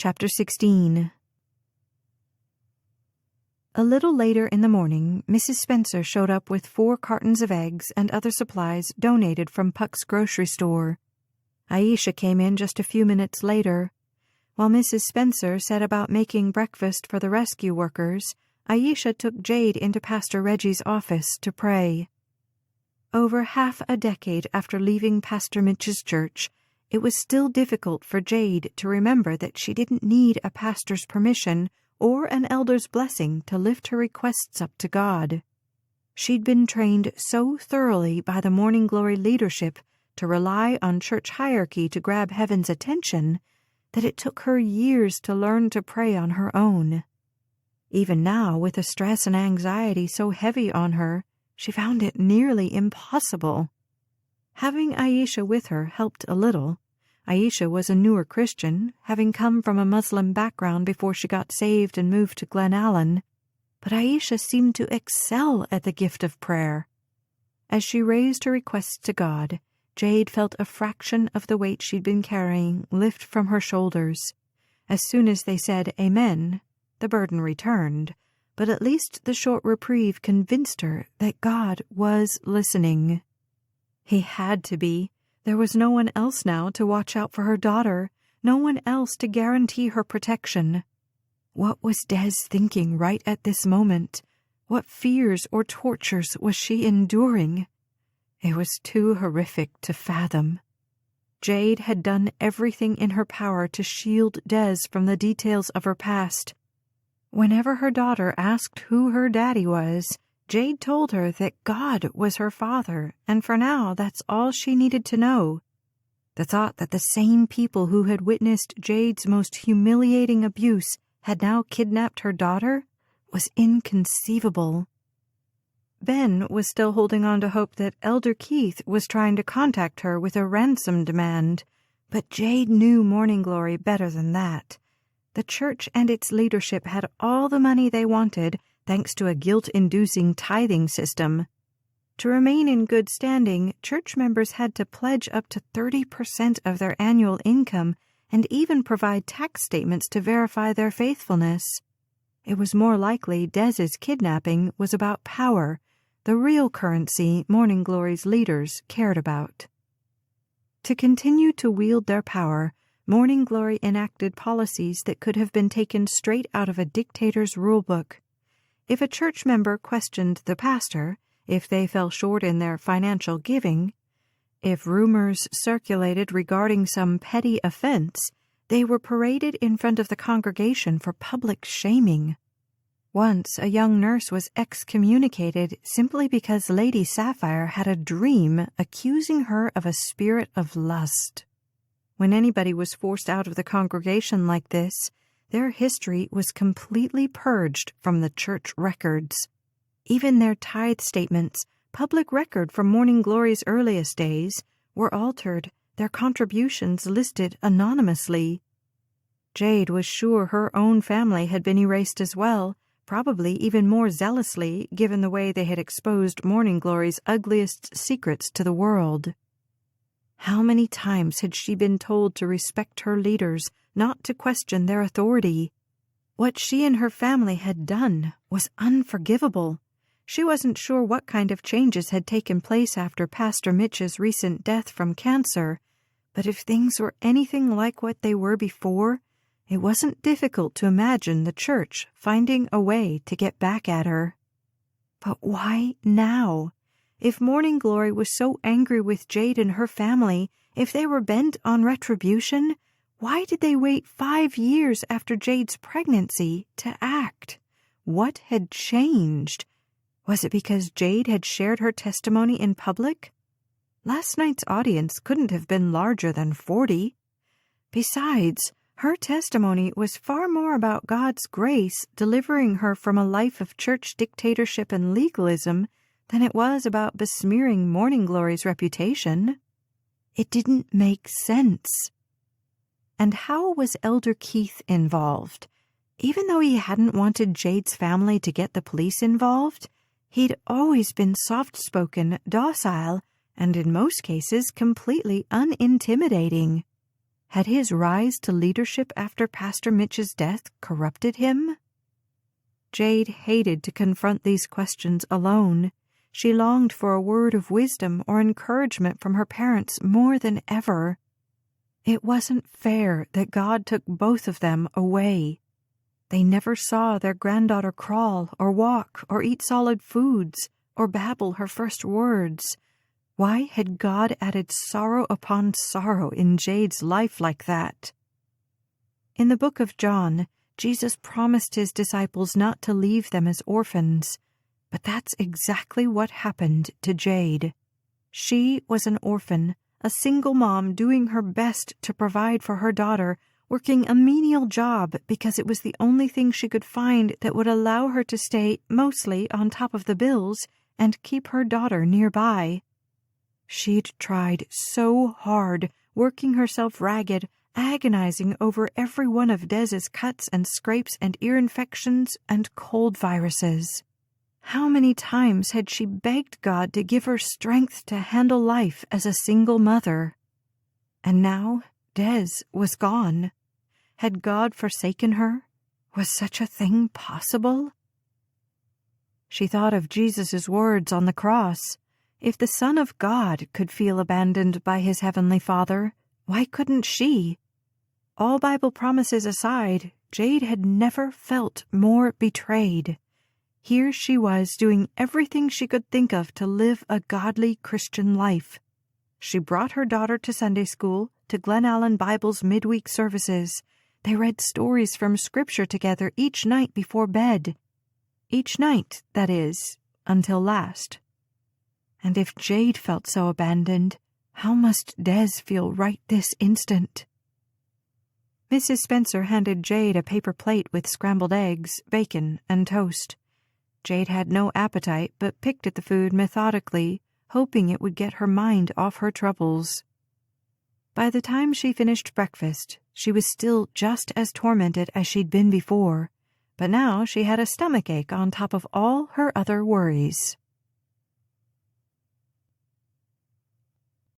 Chapter 16. A little later in the morning, Mrs. Spencer showed up with 4 cartons of eggs and other supplies donated from Puck's grocery store. Aisha came in just a few minutes later. While Mrs. Spencer set about making breakfast for the rescue workers, Aisha took Jade into Pastor Reggie's office to pray. Over half a decade after leaving Pastor Mitch's church, it was still difficult for Jade to remember that she didn't need a pastor's permission or an elder's blessing to lift her requests up to God. She'd been trained so thoroughly by the Morning Glory leadership to rely on church hierarchy to grab heaven's attention that it took her years to learn to pray on her own. Even now, with the stress and anxiety so heavy on her, she found it nearly impossible. Having Aisha with her helped a little. Aisha was a newer Christian, having come from a Muslim background before she got saved and moved to Glen Allen, but Aisha seemed to excel at the gift of prayer. As she raised her requests to God, Jade felt a fraction of the weight she'd been carrying lift from her shoulders. As soon as they said Amen, the burden returned, but at least the short reprieve convinced her that God was listening. He had to be. There was no one else now to watch out for her daughter, no one else to guarantee her protection. What was Des thinking right at this moment? What fears or tortures was she enduring? It was too horrific to fathom. Jade had done everything in her power to shield Des from the details of her past. Whenever her daughter asked who her daddy was, Jade told her that God was her father, and for now that's all she needed to know. The thought that the same people who had witnessed Jade's most humiliating abuse had now kidnapped her daughter was inconceivable. Ben was still holding on to hope that Elder Keith was trying to contact her with a ransom demand, but Jade knew Morning Glory better than that. The church and its leadership had all the money they wanted, thanks to a guilt-inducing tithing system. To remain in good standing, church members had to pledge up to 30% of their annual income and even provide tax statements to verify their faithfulness. It was more likely Des's kidnapping was about power, the real currency Morning Glory's leaders cared about. To continue to wield their power, Morning Glory enacted policies that could have been taken straight out of a dictator's rulebook. If a church member questioned the pastor, if they fell short in their financial giving, if rumors circulated regarding some petty offense, they were paraded in front of the congregation for public shaming. Once, a young nurse was excommunicated simply because Lady Sapphire had a dream accusing her of a spirit of lust. When anybody was forced out of the congregation like this, their history was completely purged from the church records. Even their tithe statements, public record from Morning Glory's earliest days, were altered, their contributions listed anonymously. Jade was sure her own family had been erased as well, probably even more zealously given the way they had exposed Morning Glory's ugliest secrets to the world. How many times had she been told to respect her leaders, not to question their authority? What she and her family had done was unforgivable. She wasn't sure what kind of changes had taken place after Pastor Mitch's recent death from cancer, but if things were anything like what they were before, it wasn't difficult to imagine the church finding a way to get back at her. But why now? If Morning Glory was so angry with Jade and her family, if they were bent on retribution, why did they wait 5 years after Jade's pregnancy to act? What had changed? Was it because Jade had shared her testimony in public? Last night's audience couldn't have been larger than 40. Besides, her testimony was far more about God's grace delivering her from a life of church dictatorship and legalism than it was about besmearing Morning Glory's reputation. It didn't make sense. And how was Elder Keith involved? Even though he hadn't wanted Jade's family to get the police involved, he'd always been soft-spoken, docile, and in most cases completely unintimidating. Had his rise to leadership after Pastor Mitch's death corrupted him? Jade hated to confront these questions alone. She longed for a word of wisdom or encouragement from her parents more than ever. It wasn't fair that God took both of them away. They never saw their granddaughter crawl or walk or eat solid foods or babble her first words. Why had God added sorrow upon sorrow in Jade's life like that? In the book of John, Jesus promised his disciples not to leave them as orphans, but that's exactly what happened to Jade. She was an orphan, a single mom doing her best to provide for her daughter, working a menial job because it was the only thing she could find that would allow her to stay mostly on top of the bills and keep her daughter nearby. She'd tried so hard, working herself ragged, agonizing over every one of Dez's cuts and scrapes and ear infections and cold viruses. How many times had she begged God to give her strength to handle life as a single mother? And now Dez was gone. Had God forsaken her? Was such a thing possible? She thought of Jesus' words on the cross. If the Son of God could feel abandoned by his heavenly Father, why couldn't she? All Bible promises aside, Jade had never felt more betrayed. Here she was doing everything she could think of to live a godly Christian life. She brought her daughter to Sunday school, to Glen Allen Bible's midweek services. They read stories from Scripture together each night before bed. Each night, that is, until last. And if Jade felt so abandoned, how must Dez feel right this instant? Mrs. Spencer handed Jade a paper plate with scrambled eggs, bacon, and toast. Jade had no appetite, but picked at the food methodically, hoping it would get her mind off her troubles. By the time she finished breakfast, she was still just as tormented as she'd been before, but now she had a stomachache on top of all her other worries.